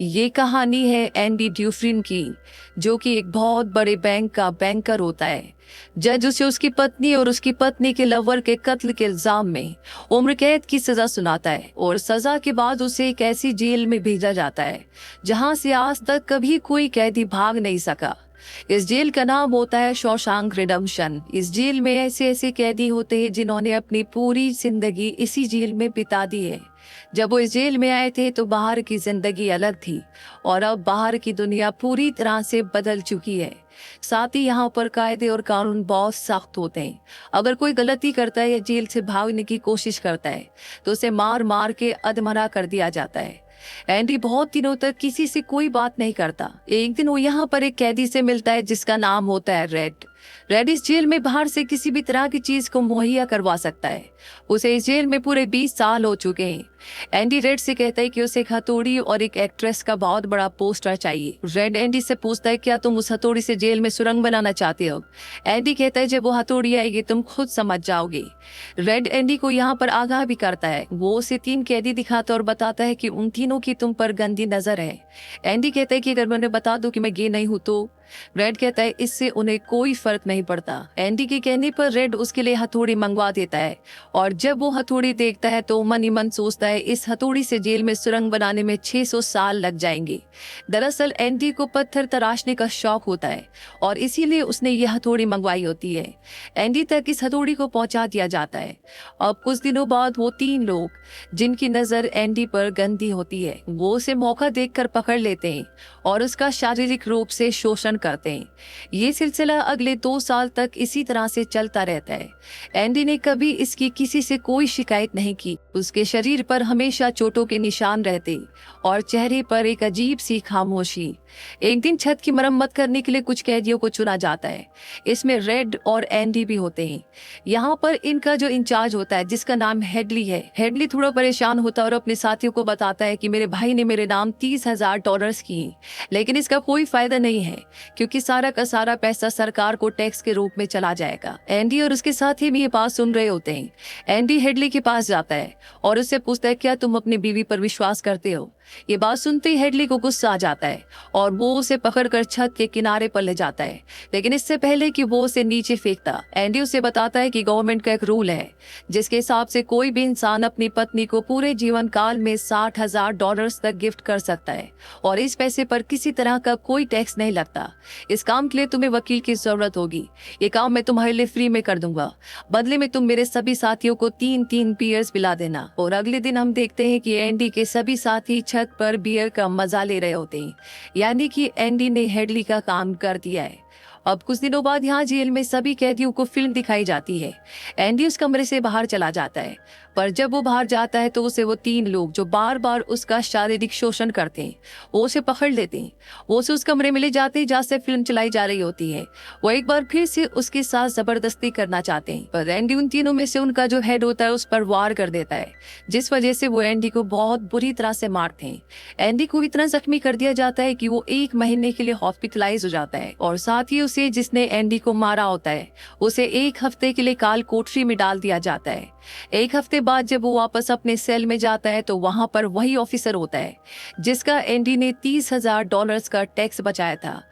ये कहानी है एंडी ड्यूफ्रिन की, जो कि एक बहुत बड़े बैंक का बैंकर होता है। जज उसे उसकी पत्नी और उसकी पत्नी के लवर के कत्ल के इल्जाम में उम्र कैद की सजा सुनाता है और सजा के बाद उसे एक ऐसी जेल में भेजा जाता है जहां से आज तक कभी कोई कैदी भाग नहीं सका। इस जेल का नाम होता है शॉशैंक रिडेम्पशन। इस जेल में ऐसे ऐसे कैदी होते हैं जिन्होंने अपनी पूरी जिंदगी इसी जेल में बिता दी है। जब वो इस जेल में आए थे तो बाहर की जिंदगी अलग थी और अब बाहर की दुनिया पूरी तरह से बदल चुकी है। साथ ही यहाँ पर कायदे और कानून बहुत सख्त होते हैं। अगर कोई गलती करता है या जेल से भागने की कोशिश करता है तो उसे मार मार के अधमरा कर दिया जाता है। एंडी बहुत दिनों तक किसी से कोई बात नहीं करता। एक दिन वो यहाँ पर एक कैदी से मिलता है जिसका नाम होता है रेड। रेड इस जेल में बाहर से किसी भी तरह की चीज को मुहैया करवा सकता है। उसे इस जेल में पूरे 20 साल हो चुके हैं। एंडी रेड से कहता है कि उसे एक हथौड़ी और एक एक्ट्रेस का बहुत बड़ा पोस्टर चाहिए। रेड एंडी से पूछता है, क्या तुम उस हथौड़ी से जेल में सुरंग बनाना चाहते हो? एंडी कहता है, जब वो हथौड़ी आएगी तुम खुद समझ जाओगे। रेड एंडी को यहाँ पर आगाह भी करता है। वो उसे 3 कैदी दिखाता और बताता है कि उन तीनों की तुम पर गंदी नजर है। एंडी कहता है कि अगर मैं उन्हें बता दूं कि मैं गे नहीं हूं तो? रेड कहता है इससे उन्हें कोई फर्क नहीं पड़ता। एंडी के कहने पर रेड उसके लिए हथौड़ी मंगवा देता है और जब वो हथौड़ी देखता है तो मन ही मन सोचता है इस हथौड़ी से जेल में सुरंग बनाने में 600 साल लग जाएंगे। दरअसल एंडी को पत्थर तराशने का शौक होता है और इसीलिए उसने ये हथौड़ी मंगवाई होती है। एंडी तक इस हथौड़ी को पहुंचा दिया जाता है। अब कुछ दिनों बाद वो 3 लोग जिनकी नजर एंडी पर गंदी होती है वो उसे मौका देखकर पकड़ लेते हैं और उसका शारीरिक रूप से शोषण करते हैं। ये सिलसिला अगले 2 साल तक इसी तरह से चलता रहता है। एंडी ने कभी इसकी किसी से कोई शिकायत नहीं की। उसके शरीर पर हमेशा चोटों के निशान रहते और चेहरे पर एक अजीब सी खामोशी। एक दिन छत की मरम्मत करने के लिए कुछ कैदियों को चुना जाता है। इसमें रेड और एंडी भी होते हैं। यहाँ पर इनका जो इंचार्ज होता है जिसका नाम हेडली है, हेडली थोड़ा परेशान होता है और अपने साथियों को बताता है कि मेरे भाई ने मेरे नाम $30,000 किए, लेकिन इसका कोई फायदा नहीं है क्योंकि सारा का सारा पैसा सरकार को टैक्स के रूप में चला जाएगा। एंडी और उसके साथी भी ये बात सुन रहे होते हैं। एंडी हेडली के पास जाता है और उससे पूछता है, क्या तुम अपनी बीवी पर विश्वास करते हो? ये बात सुनते ही हेडली को गुस्सा आ जाता है और वो उसे पकड़कर छत के किनारे पर ले जाता है, लेकिन इससे पहले कि वो उसे नीचे फेंकता एंडी उसे बताता है कि गवर्नमेंट का एक रूल है जिसके हिसाब से कोई भी इंसान अपनी पत्नी को पूरे जीवन काल में $60,000 तक गिफ्ट कर सकता है और इस पैसे पर किसी तरह का कोई टैक्स नहीं लगता। इस काम के लिए तुम्हें वकील की जरूरत होगी। ये काम मैं तुम्हारे लिए फ्री में कर दूंगा। बदले में तुम मेरे सभी साथियों को 3-3 बियर्स पिला देना। और अगले दिन हम देखते हैं कि एंडी के सभी साथी छत पर बियर का मजा ले रहे होते हैं, यानी कि एंडी ने हेडली का काम कर दिया है। अब कुछ दिनों बाद यहाँ जेल में सभी कैदियों को फिल्म दिखाई जाती है। एंडी उस कमरे से बाहर चला जाता है, पर जब वो बाहर जाता है तो उसे वो 3 लोग जो बार बार उसका शारीरिक शोषण करते हैं वो उसे पकड़ लेते हैं। वो उसे उस कमरे में ले जाते हैं जहाँ से फिल्म चलाई जा रही होती है। वो एक बार फिर से उसके साथ जबरदस्ती करना चाहते हैं, पर एंडी उन तीनों में से उनका जो हेड होता है उस पर वार कर देता है, जिस वजह से वो एंडी को बहुत बुरी तरह से मारते हैं। एंडी को इतना जख्मी कर दिया जाता है कि वो 1 महीने के लिए हॉस्पिटलाइज हो जाता है और साथ ही उसे जिसने एंडी को मारा होता है उसे 1 हफ्ते के लिए काल कोठरी में डाल दिया जाता है। 1 हफ्ते बाद जब वो वापस अपने सेल में जाता है तो वहां पर वही ऑफिसर होता है जिसका एंडी ने $30,000 का टैक्स बचाया था।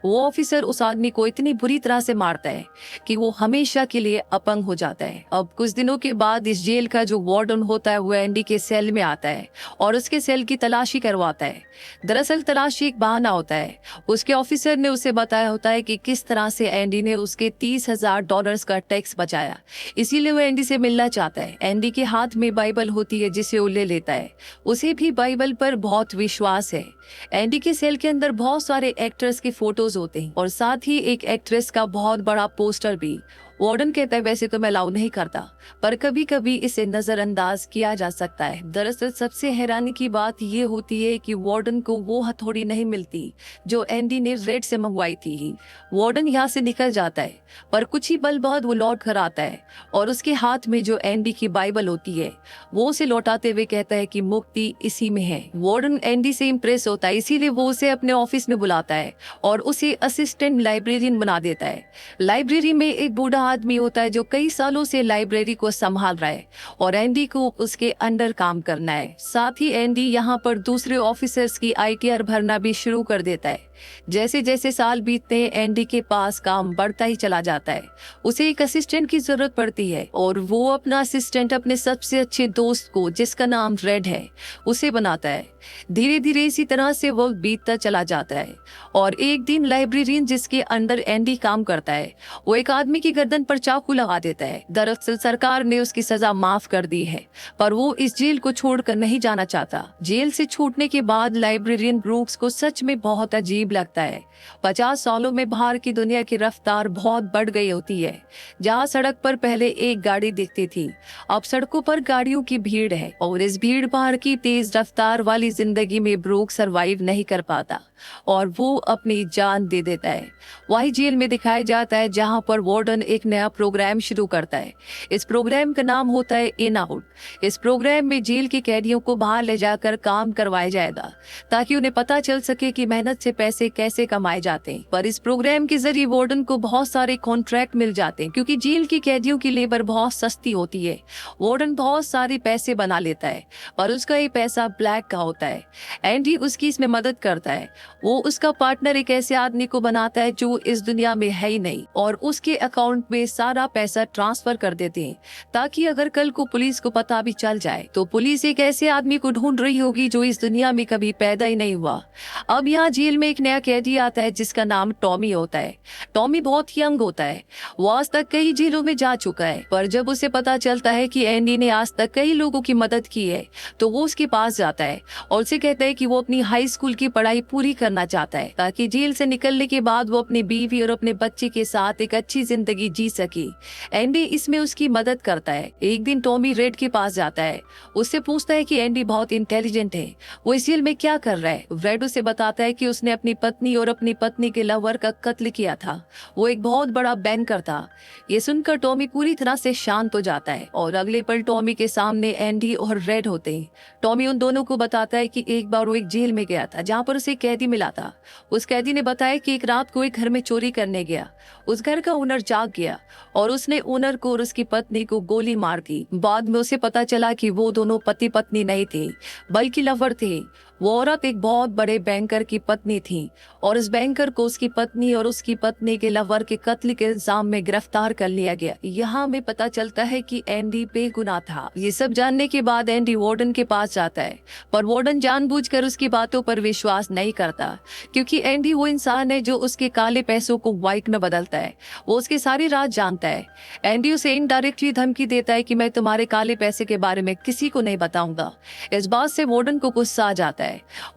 वो ऑफिसर उस आदमी को इतनी बुरी तरह से मारता है कि वो हमेशा के लिए अपंग हो जाता है। अब कुछ दिनों के बाद इस जेल का जो वार्डन होता है वो एंडी के सेल में आता है और उसके सेल की तलाशी करवाता है। दरअसल तलाशी एक बहाना होता है। उसके ऑफिसर ने उसे बताया होता है कि किस तरह से एंडी ने उसके $30,000 का टैक्स बचाया, इसीलिए वो एंडी से मिलना चाहता है। एंडी के हाथ में बाइबल होती है जिसे वो ले लेता है। उसे भी बाइबल पर बहुत विश्वास है। एंडी के सेल के अंदर बहुत सारे एक्टर्स के फोटोज होते हैं और साथ ही एक एक्ट्रेस का बहुत बड़ा पोस्टर भी। वार्डन कहता है वैसे तो मैं अलाउ नहीं करता, पर कभी कभी इसे नजरअंदाज किया जा सकता है। दरअसल सबसे हैरानी की बात ये होती है कि वार्डन को वो हथौड़ी नहीं मिलती जो एंडी ने रेड से मंगवाई थी। वार्डन यहाँ से निकल जाता है, पर कुछ ही पल बाद वो लौट कर आता है और उसके हाथ में जो एंडी की बाइबल होती है वो उसे लौटाते हुए कहता है कि मुक्ति इसी में है। वार्डन एंडी से इम्प्रेस होता है, इसीलिए वो उसे अपने ऑफिस में बुलाता है और उसे असिस्टेंट लाइब्रेरियन बना देता है। लाइब्रेरी में एक बूढ़ा आदमी होता है जो कई सालों से लाइब्रेरी को संभाल रहा है और एंडी को उसके अंडर काम करना है। साथ ही एंडी यहाँ पर दूसरे ऑफिसर्स की आईटीआर भरना भी शुरू कर देता है। जैसे जैसे साल बीतते हैं एंडी के पास काम बढ़ता ही चला जाता है। उसे एक असिस्टेंट की जरूरत पड़ती है और वो अपना असिस्टेंट अपने सबसे अच्छे दोस्त को, जिसका नाम रेड है, उसे बनाता है। धीरे धीरे इसी तरह से वो बीतता चला जाता है और एक दिन लाइब्रेरियन जिसके अंडर एंडी काम करता है, वो एक आदमी की गर्दन पर चाकू लगा देता है। दरअसल सरकार ने उसकी सजा माफ कर दी है, पर वो इस जेल को छोड़कर नहीं जाना चाहता। जेल से छूटने के बाद लाइब्रेरियन ब्रूक्स को सच में बहुत अजीब लगता है। 50 सालों में बाहर की दुनिया की रफ्तार बहुत बढ़ गई होती है। जहाँ सड़क पर पहले एक गाड़ी दिखती थी, अब सड़कों पर गाड़ियों की भीड़ है और इस भीड़ भाड़ की तेज रफ्तार वाली जिंदगी में ब्रूक सरवाइव नहीं कर पाता और वो अपनी जान दे देता है। वही जेल में दिखाया जाता है जहाँ पर वार्डन एक नया प्रोग्राम शुरू करता है। इस प्रोग्राम का नाम होता है इन आउट। इस प्रोग्राम में जेल के कैदियों को बाहर ले जाकर काम करवाया जाएगा ताकि उन्हें पता चल सके कि मेहनत से पैसे कैसे कमाए जाते हैं। पर इस प्रोग्राम के जरिए वार्डन को बहुत सारे कॉन्ट्रैक्ट मिल जाते हैं क्योंकि जेल की कैदियों की लेबर बहुत सस्ती होती है। वार्डन बहुत सारे पैसे बना लेता है पर उसका ये पैसा ब्लैक का होता है। एंडी उसकी इसमें मदद करता है। वो उसका पार्टनर एक ऐसे आदमी को बनाता है जो इस दुनिया में है ही नहीं और उसके अकाउंट में सारा पैसा ट्रांसफर कर देते हैं ताकि अगर कल को पुलिस को पता भी चल जाए तो पुलिस एक ऐसे आदमी को ढूंढ रही होगी जो इस दुनिया में कभी पैदा ही नहीं हुआ। अब यहाँ जेल में एक नया कैदी आता है जिसका नाम टॉमी होता है। टॉमी बहुत यंग होता है। वो आज तक कई जेलों में जा चुका है, पर जब उसे पता चलता है कि एंडी ने आज तक कई लोगों की मदद की है तो वो उसके पास जाता है और उसे कहता है कि वो अपनी हाई स्कूल की पढ़ाई पूरी करना चाहता है ताकि जेल से निकलने के बाद वो अपनी बीवी और अपने बच्चे के साथ एक अच्छी जिंदगी जी सके। एंडी इसमें उसकी मदद करता है। एक दिन टॉमी रेड के पास जाता है, उससे पूछता है कि एंडी बहुत इंटेलिजेंट है, वो इस जेल में क्या कर रहा है। रेड उसे बताता है कि उसने अपनी पत्नी और अपनी पत्नी के लवर का कत्ल किया था। वो एक बहुत बड़ा बैंकर था। ये सुनकर टॉमी पूरी तरह से शांत हो जाता है और अगले पल टॉमी के सामने एंडी और रेड होते हैं। टॉमी उन दोनों को बताता है कि एक बार वो एक जेल में गया था जहाँ पर उसे कैदी मिला था। उस कैदी ने बताया कि एक रात को एक घर में चोरी करने गया। उस घर का ओनर जाग गया और उसने ओनर को और उसकी पत्नी को गोली मार दी। बाद में उसे पता चला कि वो दोनों पति पत्नी नहीं थे बल्कि लवर थे। वो औरत एक बहुत बड़े बैंकर की पत्नी थी और इस बैंकर को उसकी पत्नी और उसकी पत्नी के लवर के कत्ल के इल्जाम में गिरफ्तार कर लिया गया। यहाँ हमें पता चलता है कि एंडी बेगुनाह था। ये सब जानने के बाद एंडी वार्डन के पास जाता है, पर वार्डन जानबूझकर उसकी बातों पर विश्वास नहीं करता क्योंकि एंडी वो इंसान है जो उसके काले पैसों को व्हाइट में बदलता है। वो उसके सारी राज जानता है। एंडी उसे इनडायरेक्टली धमकी देता है कि मैं तुम्हारे काले पैसे के बारे में किसी को नहीं बताऊंगा। इस बात से वार्डन को गुस्सा आ जाता है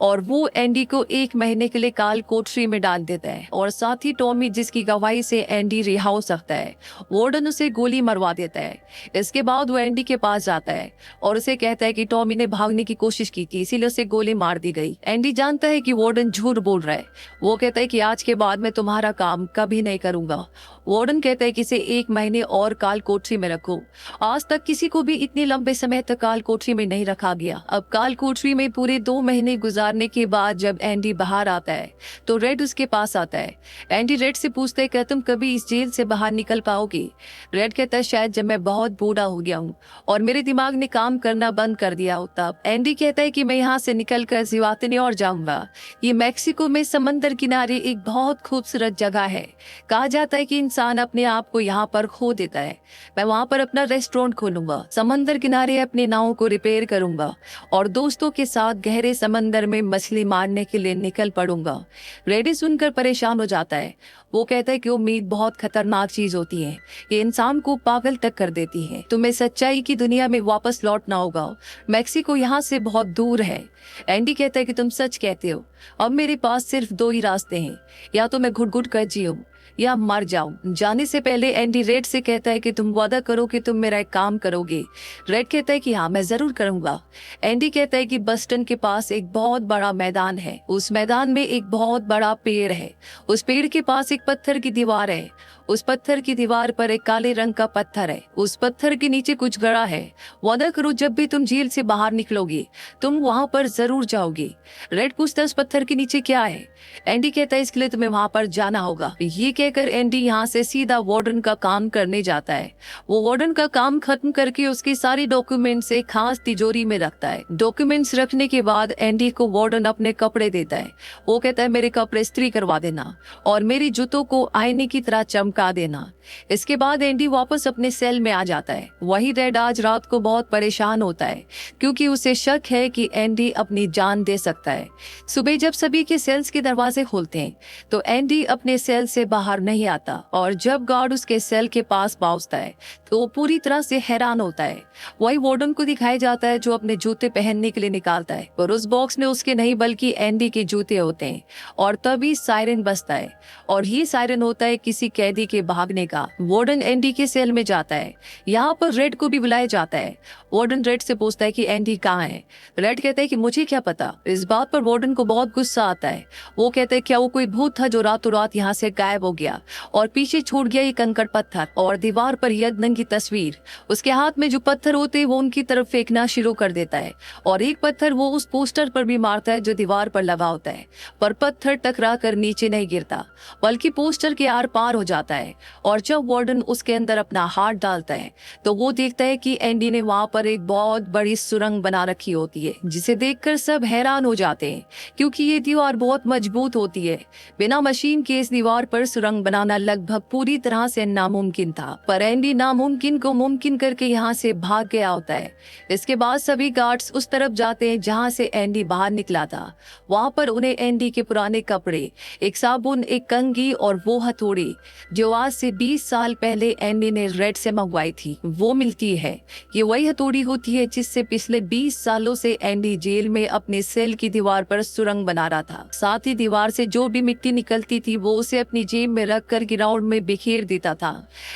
और वो एंडी को 1 महीने के लिए काल कोठरी में डाल देता है और साथ ही टॉमी जिसकी गवाही से एंडी रिहा हो सकता है, वार्डन उसे गोली मरवा देता है। इसके बाद वो एंडी के पास जाता है और उसे कहता है कि टॉमी ने भागने की कोशिश की थी इसीलिए उसे गोली मार दी गई। एंडी जानता है कि वार्डन झूठ बोल रहा है। वो कहता है कि आज के बाद मैं तुम्हारा काम कभी नहीं करूंगा। वार्डन कहता है कि इसे 1 महीने और काल कोठरी में रखो। आज तक किसी को भी इतने लंबे समय तक काल कोठरी में नहीं रखा गया। अब काल कोठरी में पूरे 2 महीने गुजारने के बाद जब एंडी बाहर आता है तो रेड उसके पास आता है। एंडी रेड से पूछता है कि तुम कभी इस जेल से बाहर निकल पाओगे। रेड कहता है शायद जब मैं बहुत बूढ़ा हो गया हूँ और मेरे दिमाग ने काम करना बंद कर दिया हो तब। एंडी कहता है कि मैं यहाँ से निकल कर जिवातने और जाऊंगा। ये मैक्सिको में समंदर किनारे एक बहुत खूबसूरत जगह है। कहा जाता है कि इंसान अपने आप को यहाँ पर खो देता है। मैं वहाँ पर अपना रेस्टोरेंट खोलूंगा, समंदर किनारे अपने नाव को रिपेयर करूंगा और दोस्तों के साथ गहरे समंदर में मछली मारने के लिए निकल पड़ूंगा। रेडी सुनकर परेशान हो जाता है। वो कहता है कि उम्मीद बहुत खतरनाक चीज होती है, ये इंसान को पागल तक कर देती है। तुम्हें सच्चाई की दुनिया में वापस लौटना होगा। मैक्सिको यहाँ से बहुत दूर है। एंडी कहता है कि तुम सच कहते हो। अब मेरे पास सिर्फ 2 ही रास्ते हैं, या तो मैं घुट घुट कर जीऊं या मर जाऊं। जाने से पहले एंडी रेड से कहता है कि तुम वादा करो कि तुम मेरा एक काम करोगे। रेड कहता है कि हाँ मैं जरूर करूंगा। एंडी कहता है कि बस्टन के पास एक बहुत बड़ा मैदान है। उस मैदान में एक बहुत बड़ा पेड़ है। उस पेड़ के पास एक पत्थर की दीवार है। उस पत्थर की दीवार पर एक काले रंग का पत्थर है। उस पत्थर के नीचे कुछ गड़ा है। वादा करो जब भी तुम जेल से बाहर निकलोगे तुम वहां पर जरूर जाओगे। रेड पूछता है उस पत्थर के नीचे क्या है। एंडी कहता है इसके लिए तुम्हें वहां पर जाना होगा। ये कहकर एंडी यहाँ से सीधा वार्डन का काम करने जाता है। वो वार्डन का काम खत्म करके उसकी सारी डॉक्यूमेंट्स एक खास तिजोरी में रखता है। डॉक्यूमेंट्स रखने के बाद एंडी को वार्डन अपने कपड़े देता है। वो कहता है मेरे कपड़े इस्त्री करवा देना और मेरी जूतों को आईने की तरह चमका देना। इसके बाद एंडी वापस अपने सेल में आ जाता है। वही रेड आज रात को बहुत परेशान होता है क्योंकि उसे शक है कि एंडी अपनी जान दे सकता है। सुबह जब सभी के सेल्स के दरवाजे खोलते हैं तो एंडी अपने सेल से बाहर नहीं आता और जब गार्ड उसके सेल के पास पहुंचता है तो वो पूरी तरह से हैरान होता है। वही वार्डन को दिखाया जाता है जो अपने जूते पहनने के लिए निकालता है और उस बॉक्स में उसके नहीं बल्कि एंडी के जूते होते हैं। और तभी सायरन बजता है और ये सायरन होता है किसी कैदी के भागने का। वार्डन एंडी के सेल में जाता है। यहाँ पर रेड को भी बुलाया जाता है। वार्डन रेड से पूछता है कि एंडी कहाँ है। रेड कहता है कि मुझे क्या पता। इस बात पर वार्डन को बहुत गुस्सा आता है। वो कहते हैं क्या वो कोई भूत था जो रातों रात यहाँ से गायब हो गया और पीछे छूट गया ये कंकड़ पत्थर और दीवार पर यज्ञ की तस्वीर। उसके हाथ में जो पत्थर होते हैं वो उनकी तरफ फेंकना शुरू कर देता है और एक पत्थर वो उस पोस्टर पर भी मारता है जो दीवार पर लगा होता है, पर पत्थर टकरा कर नीचे नहीं गिरता बल्कि पोस्टर के आर पार हो जाता है। और जब वार्डन उसके अंदर अपना हाथ डालता है तो वो देखता है कि एंडी ने वहां पर एक बहुत बड़ी सुरंग बना रखी होती है जिसे देखकर सब हैरान हो जाते हैं क्योंकि ये दीवार बहुत मजबूत होती है। बिना मशीन के इस दीवार पर सुरंग बनाना लगभग पूरी तरह से नामुमकिन था, पर एंडी नामुमकिन को मुमकिन करके यहाँ से भाग गया होता है। इसके बाद सभी गार्ड्स उस तरफ जाते हैं जहाँ से एंडी बाहर निकला था। वहाँ पर उन्हें एंडी के पुराने कपड़े, एक साबुन, एक कंघी और वो हथौड़ी जो आज से 20 साल पहले एंडी ने रेड से मंगवाई थी वो मिलती है। ये वही हथौड़ी होती है जिससे पिछले 20 सालों से एंडी जेल में अपने सेल की दीवार पर सुरंग बना रहा था। साथ ही दीवार से जो भी मिट्टी निकलती थी वो उसे अपनी जेब में रखकर ग्राउंड में बिखेर देता था।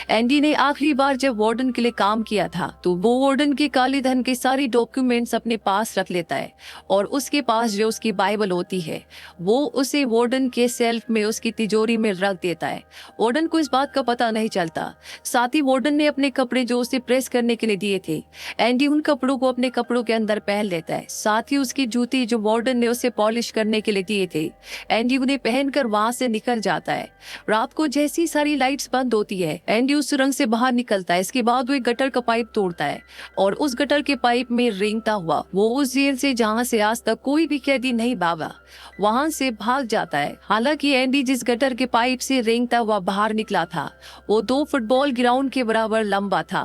एंडी ने आखिरी बार जब वार्डन के लिए काम किया था तो वो वार्डन के काले धन के सारी डॉक्यूमेंट्स अपने पास रख लेता है और उसके पास जो उसकी बाइबल होती है वो उसे वार्डन के सेल्फ में उसकी तिजोरी में रख देता है। वार्डन को इस बात का पता नहीं चलता। साथ ही वार्डन ने अपने कपड़े जो उसे प्रेस करने के लिए दिए थे, एंडी उन कपड़ों को अपने कपड़ों के अंदर पहन लेता है। साथ ही उसकी जूती जो वार्डन ने उसे पॉलिश करने के लिए दिए थे, एंडी उन्हें पहनकर वहां से निकल जाता है। रात को जैसी सारी लाइट्स बंद होती है एंडी उस सुरंग से बाहर निकलता है। इसके बाद वो एक गटर का पाइप तोड़ता है और उस गटर के पाइप में रेंगता हुआ वो उस जेल से जहां से आज तक कोई भी कैदी नहीं भागा वहां से भाग जाता है। हालांकि एंडी जिस गटर के पाइप से रेंगता हुआ बाहर निकला था वो 2 फुटबॉल ग्राउंड के बराबर लंबा था।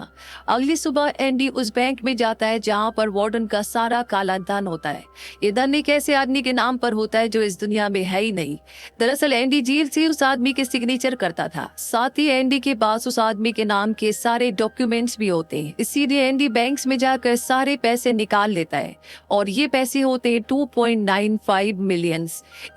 अगली सुबह एंडी उस बैंक में जाता है जहां पर वार्डन का सारा काला धन होता है। ये धन एक ऐसे आदमी के नाम पर होता है जो इस दुनिया में है ही नहीं। दरअसल एंडी जेल से उस आदमी के सिग्नेचर करता था। साथ ही एंडी के पास उस आदमी के नाम के सारे डॉक्यूमेंट्स भी होते हैं। इसीलिए एंडी बैंक्स में जाकर सारे पैसे निकाल लेता है और ये पैसे होते हैं 2.95 मिलियन।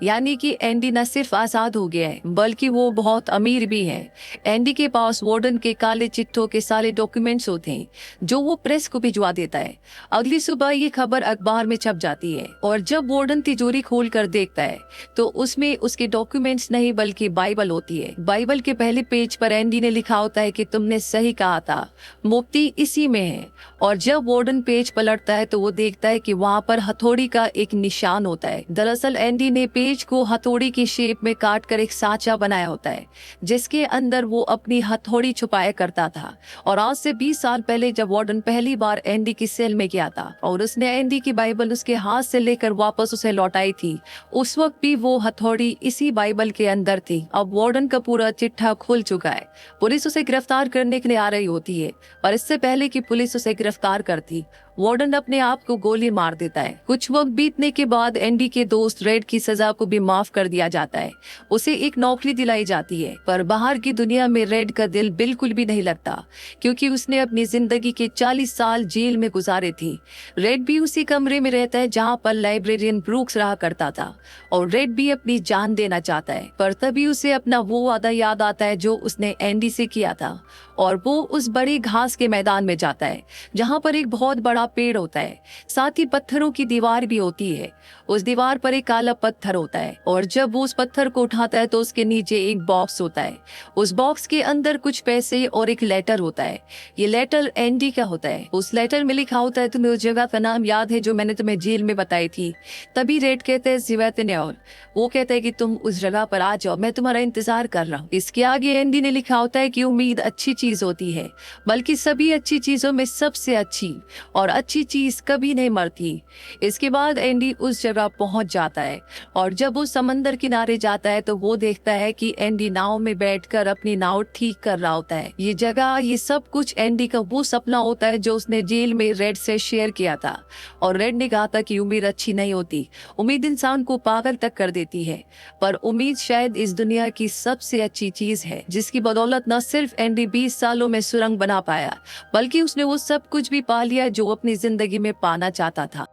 यानी कि एंडी न सिर्फ आजाद हो गया है बल्कि वो बहुत अमीर भी है। एंडी के पास वार्डन के काले चिट्ठों के सारे डॉक्यूमेंट्स होते हैं जो वो प्रेस को भिजवा देता है। अगली सुबह ये खबर अखबार में छप जाती है और जब वार्डन तिजोरी खोल कर देखता है तो उसमें उसके डॉक्यूमेंट्स नहीं बल्कि बाइबल होती है। बाइबल के पहले पेज पर एंडी ने लिखा होता है कि तुमने सही कहा था, मुक्ति इसी में है। और जब वार्डन पेज पलटता है तो वो देखता है कि वहाँ पर हथौड़ी का एक निशान होता है। दरअसल एंडी ने पेज को हथौड़ी की शेप में काट कर एक साँचा बनाया होता है जिसके अंदर वो अपनी हथौड़ी छुपाया करता था। और आज से 20 साल पहले जब वार्डन पहली बार एंडी की सेल में गया था और उसने एंडी की बाइबल उसके हाथ से लेकर वापस उसे लौटाई थी, उस वक्त भी वो हथौड़ी इसी बाइबल के अंदर थी। अब वार्डन का पूरा चिट्ठा खुल चुका है। पुलिस उसे गिरफ्तार करने के लिए आ रही होती है और इससे पहले कि पुलिस उसे गिरफ्तार करती वार्डन अपने आप को गोली मार देता है। कुछ वक्त बीतने के बाद एंडी के दोस्त रेड की सजा को भी माफ कर दिया जाता है। उसे एक नौकरी दिलाई जाती है, पर बाहर की दुनिया में रेड का दिल बिल्कुल भी नहीं लगता क्योंकि उसने अपनी जिंदगी के 40 साल जेल में गुजारे थे। रेड भी उसी कमरे में रहता है जहाँ पर लाइब्रेरियन ब्रूक्स रहा करता था और रेड भी अपनी जान देना चाहता है, पर तभी उसे अपना वो वादा याद आता है जो उसने एंडी से किया था और वो उस बड़ी घास के मैदान में जाता है जहाँ पर एक बहुत बड़ा बड़ा पेड़ होता है, साथ ही पत्थरों की दीवार भी होती है। उस दीवार पर एक काला पत्थर होता है और जब वो उस पत्थर को उठाता है तो उसके नीचे एक बॉक्स होता है। उस बॉक्स के अंदर कुछ पैसे और एक लेटर होता है। ये लेटर एंडी का होता है। उस लेटर में लिखा होता है, तुम्हें उस जगह का नाम याद है जो मैंने तुम्हें जेल में बताई थी? तभी रेड कहते हैं जिवैतने, और वो कहता है कि तुम उस जगह पर आ जाओ, मैं तुम्हारा इंतजार कर रहा हूँ। इसके आगे एंडी ने लिखा होता है कि उम्मीद अच्छी चीज होती है, बल्कि सभी अच्छी चीजों में सबसे अच्छी, और अच्छी चीज कभी नहीं मरती। इसके बाद एंडी उस जगह पहुंच जाता है और जब वो समंदर किनारे जाता है तो वो देखता है कि एंडी नाव में बैठकर अपनी नाव ठीक कर रहा होता है। ये जगह, ये सब कुछ एंडी का वो सपना होता है जो उसने जेल में रेड से शेयर किया था। और रेड ने कहा था कि उम्मीद अच्छी नहीं होती, उम्मीद इंसान को पागल तक कर देती है, पर उम्मीद शायद इस दुनिया की सबसे अच्छी चीज है जिसकी बदौलत न सिर्फ एंडी 20 सालों में सुरंग बना पाया, बल्कि उसने वो सब कुछ भी पा लिया जो अपनी जिंदगी में पाना चाहता था।